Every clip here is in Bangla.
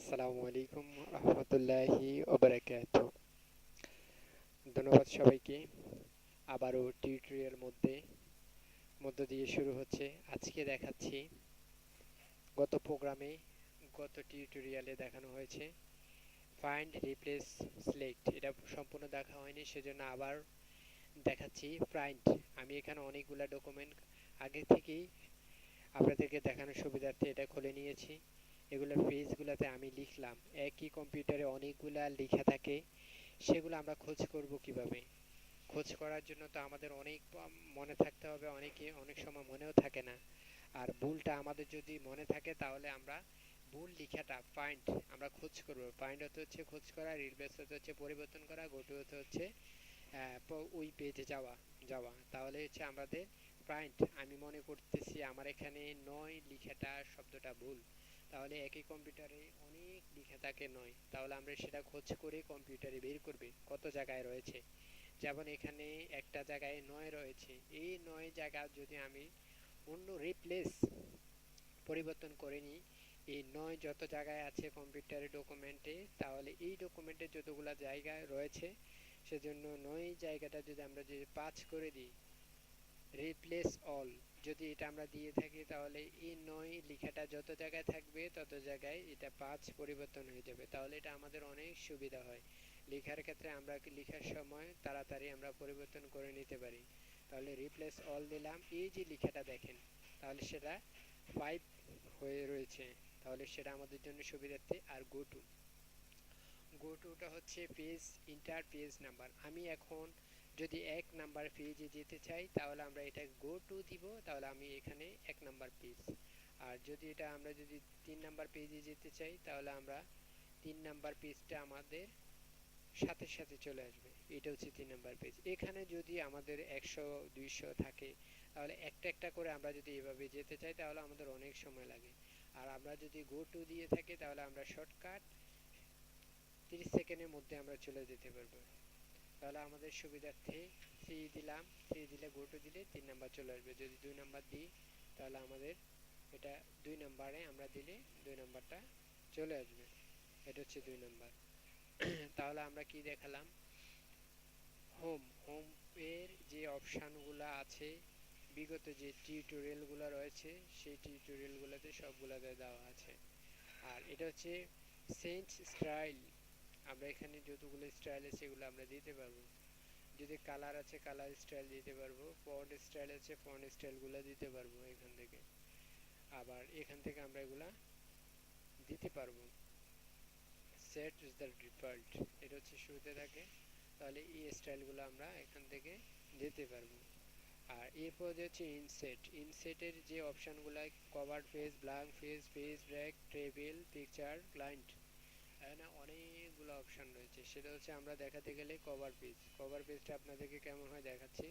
আসসালামু আলাইকুম রহমতুল্লাহি ওবারাকাতুহু। ধন্যবাদ সবাইকে। আবারও টিউটোরিয়াল মধ্য দিয়ে শুরু হচ্ছে। আজকে দেখাচ্ছি গত টিউটোরিয়ালে দেখানো হয়েছে ফাইন্ড রিপ্লেস সিলেক্ট। এটা সম্পূর্ণ দেখা হয়নি, সেজন্য আবার দেখাচ্ছি ফাইন্ড। আমি এখানে অনেকগুলা ডকুমেন্ট আগে থেকেই আপনাদেরকে দেখানোর সুবিধার্থে এটা খুলে নিয়েছি। এগুলোর পেজগুলোতে আমি লিখলাম। একই কম্পিউটারে অনেকগুলা লেখা থাকে, সেগুলো আমরা খোঁজ করব কিভাবে? খোঁজ করার জন্য তো আমাদের অনেক মনে থাকতে হবে, অনেক সময় মনেও থাকে না। আর ভুলটা আমাদের যদি মনে থাকে তাহলে আমরা ভুল লেখাটা ফাইন্ড আমরা খোঁজ করব। ফাইন্ড হতে হচ্ছে খোঁজ করা, রিপ্লেস হতে হচ্ছে পরিবর্তন করা, গো টু হতে হচ্ছে ওই পেজে যাওয়া যাওয়া তাহলে হচ্ছে আমাদের ফাইন্ড। আমি মনে করতেছি আমার এখানে ৯ লেখাটা শব্দটা ভুল, তাহলে একই কম্পিউটারে অনেক লেখা থাকে ৯, তাহলে আমরা সেটা খোঁজ করে কম্পিউটারে বের করবে কত জায়গায় রয়েছে। যেমন এখানে একটা জায়গায় ৯ রয়েছে, এই ৯ জায়গা যদি আমি অন্য রিপ্লেস পরিবর্তন করে নিই, এই ৯ যত জায়গায় আছে কম্পিউটারের ডকুমেন্টে, তাহলে এই ডকুমেন্টে যতগুলো জায়গায় রয়েছে সেজন্য ৯ জায়গাটা যদি আমরা ৫ করে দিই, রিপ্লেস অল যদি এটা আমরা দিয়ে থাকি, তাহলে এই ৯ লেখাটা যত জায়গায় থাকবে তত জায়গায় এটা ৫ পরিবর্তন হয়ে যাবে। তাহলে এটা আমাদের অনেক সুবিধা হয় লেখার ক্ষেত্রে। আমরা লেখার সময় তাড়াতাড়ি আমরা পরিবর্তন করে নিতে পারি। তাহলে রিপ্লেস অল দিলাম, এই যে লেখাটা দেখেন তাহলে সেটা ৫ হয়ে রয়েছে, তাহলে সেটা আমাদের জন্য সুবিধার্থে। আর গো টুটা হচ্ছে পেজ ইন্টার পেজ নাম্বার। আমি এখন যদি ১ নাম্বার পেজে যেতে চাই তাহলে আমরা এটা গো টু দিব, তাহলে আমি এখানে ১ নাম্বার পেজ। আর যদি এটা আমরা যদি ৩ নাম্বার পেজে যেতে চাই তাহলে আমরা ৩ নাম্বার পেজটা আমাদের সাথে সাথে চলে আসবে। এটা হচ্ছে ৩ নাম্বার পেজ। এখানে যদি আমাদের ১০০ ২০০ থাকে তাহলে একটা একটা করে আমরা যদি এভাবে যেতে চাই তাহলে আমাদের অনেক সময় লাগে। আর আমরা যদি গো টু দিয়ে থাকি তাহলে আমরা শর্টকাট ৩০ সেকেন্ডের মধ্যে আমরা চলে যেতে পারবো। তাহলে আমাদের সুবিধার্থে 3 দিলাম, 3 দিলে গো টু দিলে ৩ নাম্বার চলে আসবে। যদি ২ নাম্বার দিই তাহলে আমাদের এটা ২ নাম্বারে আমরা দিলে ২ নাম্বারটা চলে আসবে। এটা হচ্ছে ২ নাম্বার। তাহলে আমরা কি দেখালাম? হোম এর যে অপশানগুলো আছে, বিগত যে টিউটোরিয়ালগুলো রয়েছে সেই টিউটোরিয়ালগুলোতে সবগুলোতে দেওয়া আছে। আর এটা হচ্ছে চেঞ্জ স্টাইল। আমরা এখানে যতগুলো স্টাইল আছে সেগুলো আমরা দিতে পারবো। যদি কালার আছে কালার স্টাইল দিতে পারবো, ফন্ট স্টাইল আছে ফন্ট স্টাইলগুলো দিতে পারবো এখান থেকে। আবার এখান থেকে আমরা এগুলা দিতে পারবো। সেট দ্য ডিফল্ট, এটা হচ্ছে শুরুতে থাকে, তাহলে এই স্টাইলগুলো আমরা এখান থেকে দিতে পারবো। আর এরপর হচ্ছে ইনসেটের যে অপশানগুলো, cover page, blank page, page break, table, picture, client, এখানে অনেকগুলো অপশান রয়েছে। সেটা হচ্ছে আমরা দেখাতে গেলে কভার পেজটা আপনাদেরকে কেমন হয় দেখাচ্ছি।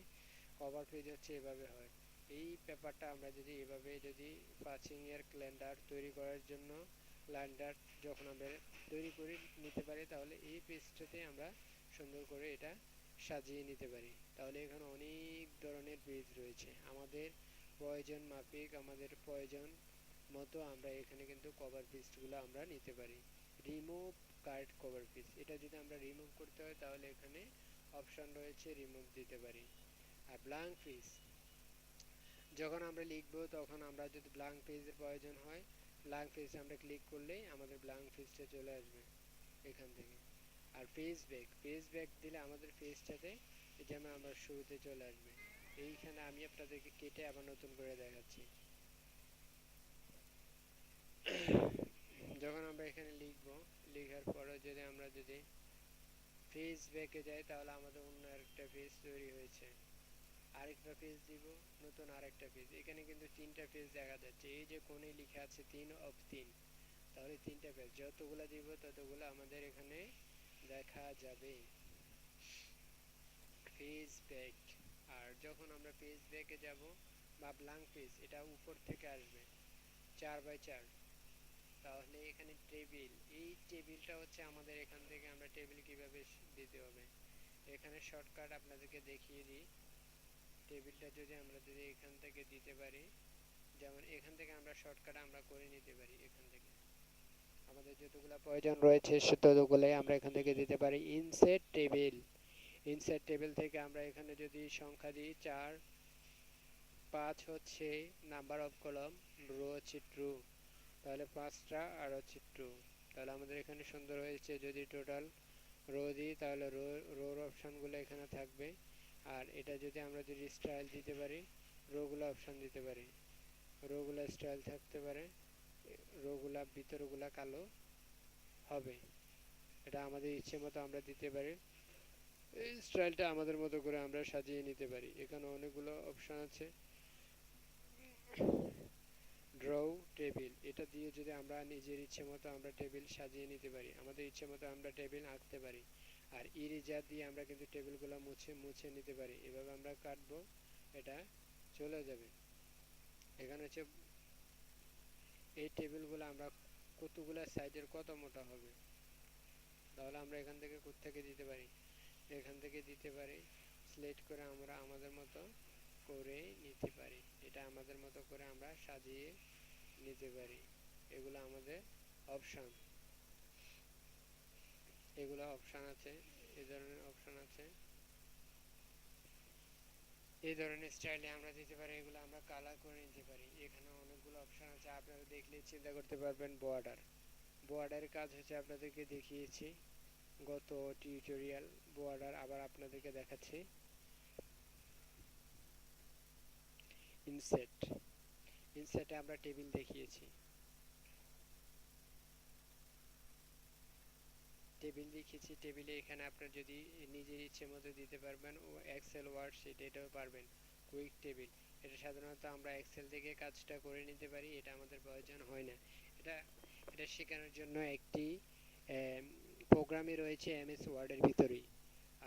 কভার পেজ হচ্ছে এভাবে হয়। এই পেপারটা আমরা যদি এভাবে যদি পাঁচিংয়ের ক্যালেন্ডার তৈরি করার জন্য ক্যালেন্ডার যখন আমরা তৈরি করে নিতে পারি তাহলে এই পেজটাতে আমরা সুন্দর করে এটা সাজিয়ে নিতে পারি। তাহলে এখানে অনেক ধরনের পেজ রয়েছে, আমাদের প্রয়োজন মাফিক আমাদের প্রয়োজন মতো আমরা এখানে কিন্তু কভার পেজগুলো আমরা নিতে পারি। রিমুভ কার্ড কভার পেজ, এটা যদি আমরা রিমুভ করতে হয় তাহলে এখানে অপশন রয়েছে, রিমুভ দিতে পারি। আর ব্ল্যাঙ্ক পেজ যখন আমরা লিখবো তখন আমরা যদি ব্ল্যাঙ্ক পেজের প্রয়োজন হয়, ব্ল্যাঙ্ক পেজ আমরা ক্লিক করলেই আমাদের ব্ল্যাঙ্ক পেজটা চলে আসবে এখান থেকে। আর পেজ ব্যাক দিলে আমাদের পেজটাতে যেমন আমরা শুরুতে চলে আসবে। এইখানে আমি আপনাদেরকে কেটে আবার নতুন করে দেখাচ্ছি। যখন আমরা এখানে লিখবো, লেখার পরে যদি আমরা যদি পেজ ব্যাকে যাই তাহলে আমাদের অন্য আরেকটা পেজ তৈরি হয়েছে। আরেকটা পেজ দিব, নতুন আরেকটা পেজ। এখানে কিন্তু 3টা পেজ দেখা যাচ্ছে, এই যে কোণে লেখা আছে 3 অফ 3, তাহলে 3টা পেজ যতগুলো দিব ততগুলো আমাদের এখানে দেখা যাবে। পেজ ব্যাক, আর যখন আমরা পেজ ব্যাকে যাব বা ব্ল্যাঙ্ক পেজ, এটা উপর থেকে আসবে 4x4, তাহলে এখানে টেবিল, এই টেবিলটা হচ্ছে আমাদের এখান থেকে আমরা টেবিল কিভাবে দিতে হবে এখানে শর্টকাট আপনাদেরকে দেখিয়ে দিই। টেবিলটা যদি এখান থেকে দিতে পারি, যেমন এখান থেকে আমরা শর্টকাট আমরা করে নিতে পারি। এখান থেকে আমাদের যতগুলো প্রয়োজন রয়েছে ততগুলোই আমরা এখান থেকে দিতে পারি। ইনসেট টেবিল, ইনসেট টেবিল থেকে আমরা এখানে যদি সংখ্যা দিই 4, 5 হচ্ছে নাম্বার অফ কলাম, রো হচ্ছে ট্রু, তাহলে 5টা আর হচ্ছে ট্রু। তাহলে আমাদের এখানে সুন্দর হয়েছে। যদি টোটাল রো দিই তাহলে রোর অপশানগুলো এখানে থাকবে। আর এটা যদি আমরা যদি স্টাইল দিতে পারি, রোগুলো অপশান দিতে পারি, রোগুলো স্টাইল থাকতে পারে, রোগুলা ভিতরগুলা কালো হবে। এটা আমাদের ইচ্ছে মতো আমরা দিতে পারি। এই স্টাইলটা আমাদের মতো করে আমরা সাজিয়ে নিতে পারি। এখানে অনেকগুলো অপশান আছে। ড্র টেবিল, এটা দিয়ে যদি আমরা নিজের ইচ্ছে মতো আমরা টেবিল সাজিয়ে নিতে পারি, আমাদের ইচ্ছে মতো আমরা টেবিল আঁকতে পারি। আর ইরেজার দিয়ে আমরা কিন্তু টেবিলগুলো মুছে মুছে নিতে পারি। এভাবে আমরা কাটবো, এটা চলে যাবে। এখানে হচ্ছে এই টেবিলগুলো আমরা কতগুলো সাইজের কত মোটা হবে, তাহলে আমরা এখান থেকে কোত্থেকে দিতে পারি, এখান থেকে দিতে পারি। সিলেক্ট করে আমরা আমাদের মতো করে নিতে পারি। এটা আমাদের মতো করে আমরা সাজিয়ে নিতে পারি। এগুলো আমাদের অপশান, এগুলো অপশান আছে, এই ধরনের অপশান আছে। এই ধরনের স্টাইলে আমরা দিতে পারি। এগুলো আমরা কালার করে নিতে পারি। এখানে অনেকগুলো অপশান আছে, আপনারা দেখলে চিন্তা করতে পারবেন। বর্ডার, বর্ডারের কাজ হচ্ছে আপনাদেরকে দেখিয়েছি গত টিউটোরিয়াল। বর্ডার আবার আপনাদেরকে দেখাচ্ছি। ইনসেট, ইনসেটে আমরা টেবিল দেখিয়েছি। টেবিল দেখিয়েছি, টেবিলে এখানে আপনার যদি নিজের ইচ্ছে মতো দিতে পারবেন। ও এক্সেল ওয়ার্ড শিট এটাও পারবেন। কুইক টেবিল, এটা সাধারণত আমরা এক্সেল থেকে কাজটা করে নিতে পারি, এটা আমাদের প্রয়োজন হয় না। এটা এটা শেখানোর জন্য একটি প্রোগ্রামই রয়েছে এমএস ওয়ার্ডের ভিতরেই।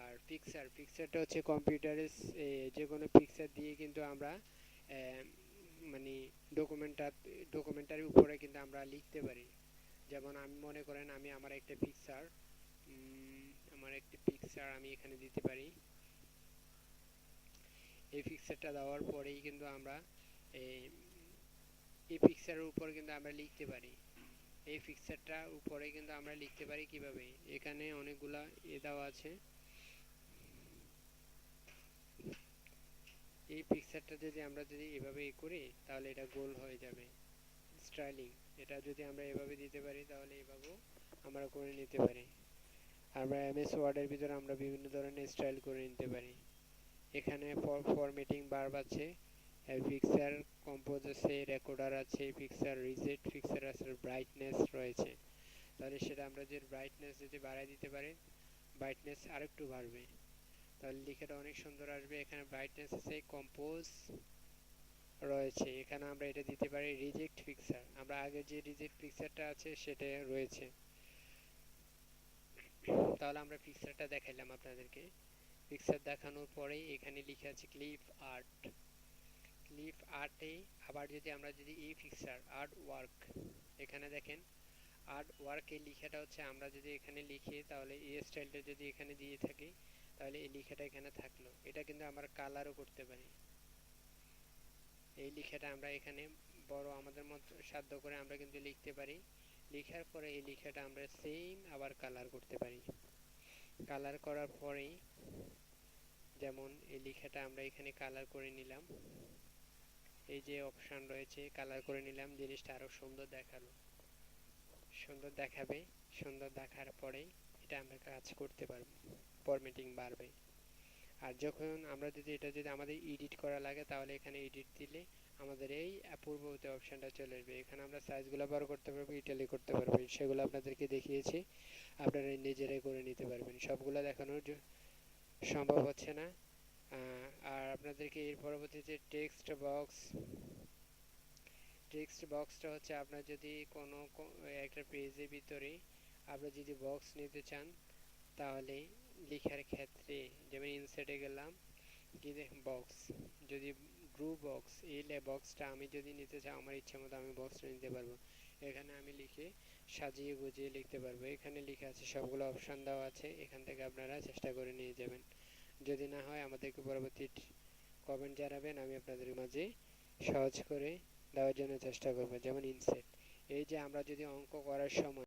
আর পিকচার, পিকচারটা হচ্ছে কম্পিউটারের যে কোনো পিকচার দিয়ে কিন্তু আমরা মানে ডকুমেন্টারির উপরে কিন্তু আমরা লিখতে পারি। যেমন আমি মনে করেন আমি আমার একটা পিকচার, আমি এখানে দিতে পারি। এই পিকচারটা দেওয়ার পরেই কিন্তু আমরা এই পিকচারের উপর কিন্তু আমরা লিখতে পারি। এই পিকচারটা উপরে কিন্তু আমরা লিখতে পারি কিভাবে, এখানে অনেকগুলা দেওয়া আছে। এই পিকচারটা যদি আমরা এভাবে করি তাহলে এটা গোল হয়ে যাবে। স্টাইলিং, এটা যদি আমরা এভাবে দিতে পারি তাহলে এভাবেও আমরা করে নিতে পারি। আমরা এমএস ওয়ার্ডের ভিতরে আমরা বিভিন্ন ধরনের স্টাইল করে নিতে পারি। এখানে ফরম্যাটিং বার্ব আছে, পিকচার কম্পোজ আছে, রেকর্ডার আছে, পিকচার রিজেক্ট, পিকচার আছে, ব্রাইটনেস রয়েছে। তাহলে সেটা আমরা যে ব্রাইটনেস যদি বাড়াই দিতে পারি, ব্রাইটনেস আরেকটু বাড়বে, তাহলে লেখাটা অনেক সুন্দর আসবে। এখানে ব্রাইটনেস আছে, কম্পোজ রয়েছে। এখানে আমরা এটা দিতে পারি রিজেক্ট পিকচার, আমরা আগে যে রিজেক্ট পিকচারটা আছে সেটা রয়েছে। তাহলে আমরা পিকচারটা দেখাইলাম আপনাদেরকে। পিকচার দেখানোর পরেই এখানে লিখে আছে ক্লিপ আর্ট। ক্লিপ আর্টে আবার আমরা যদি এই পিকচার আর্ট ওয়ার্ক, এখানে দেখেন আর্ট ওয়ার্কের লেখাটা হচ্ছে আমরা যদি এখানে লিখি তাহলে এই স্টাইলটা যদি এখানে দিয়ে থাকি তাহলে এই লেখাটা এখানে থাকলো। এটা কিন্তু আমরা কালারও করতে পারি। এই লেখাটা আমরা এখানে বড় আমাদের মতো সাধ্য করে আমরা কিন্তু লিখতে পারি। লেখার পরে এই লেখাটা আমরা সেম আবার কালার করতে পারি। কালার করার পরেই যেমন এই লেখাটা আমরা এখানে কালার করে নিলাম, এই যে অপশান রয়েছে কালার করে নিলাম, জিনিসটা আরো সুন্দর দেখালো, সুন্দর দেখাবে। সুন্দর দেখার পরেই এটা আমরা কাজ করতে পারবো, ফরম্যাটিং বাড়বে। আর যখন আমরা এটা যদি আমাদের এডিট করা লাগে তাহলে এখানে এডিট দিলে আমাদের এই পূর্ববর্তী অপশানটা চলে আসবে। এখানে আমরা সাইজগুলো বড় করতে পারবো, ইটালি করতে পারবো, সেগুলো আপনাদেরকে দেখিয়েছি, আপনারা নিজেরাই করে নিতে পারবেন। সবগুলো দেখানোর সম্ভব হচ্ছে না। আর আপনাদেরকে এর পরবর্তীতে টেক্সট বক্সটা হচ্ছে আপনার যদি কোনো একটা পেজের ভিতরে আপনারা যদি বক্স নিতে চান তাহলে লেখার ক্ষেত্রে যেমন ইনসার্টে গেলাম, গিয়ে বক্স, যদি গ্রুপ বক্স, এই বক্সটা আমি যদি নিতে চাই আমার ইচ্ছে মতো আমি বক্সটা নিতে পারবো। এখানে আমি লিখে সাজিয়ে গুজিয়ে লিখতে পারবো। এখানে লেখা আছে, সবগুলো অপশান দেওয়া আছে, এখান থেকে আপনারা চেষ্টা করে নিয়ে যাবেন। যদি না হয় আমাদেরকে পরবর্তী কমেন্ট জানাবেন, আমি আপনাদের মাঝে সহজ করে দেওয়ার জন্য চেষ্টা করবো। যেমন ইনসেট, এই যে আমরা যদি অঙ্ক করার সময়